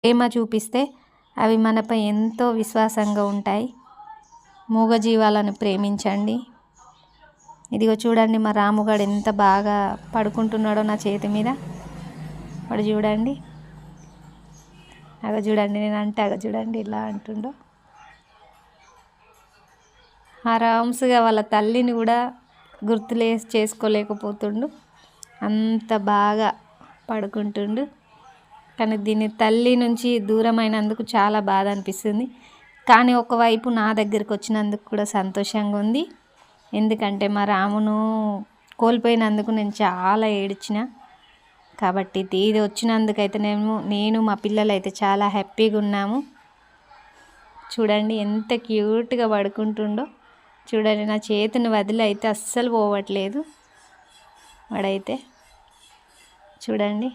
ప్రేమ చూపిస్తే అవి మనపై ఎంతో విశ్వాసంగా ఉంటాయి. మూగజీవాలను ప్రేమించండి. ఇదిగో చూడండి, మా రాముగాడు ఎంత బాగా పడుకుంటున్నాడో నా చేతి మీద. వాడు చూడండి, అగ చూడండి, నేను అంటే అగ చూడండి ఇలా అంటుండో. ఆరామ్స్గా వాళ్ళ తల్లిని కూడా చేసుకోలేకపోతుండు, అంత బాగా పడుకుంటుండు. కానీ దీని తల్లి నుంచి దూరమైనందుకు చాలా బాధ అనిపిస్తుంది. కానీ ఒకవైపు నా దగ్గరికి వచ్చినందుకు కూడా సంతోషంగా ఉంది. ఎందుకంటే మా రామును కోల్పోయినందుకు నేను చాలా ఏడ్చిన. కాబట్టి ఇది వచ్చినందుకైతే నేను మా పిల్లలు అయితే చాలా హ్యాపీగా ఉన్నాము. చూడండి ఎంత క్యూట్గా పడుకుంటుండో. చూడండి, నా చేతిని వదిలి అయితే అస్సలు పోవట్లేదు వాడైతే. చూడండి.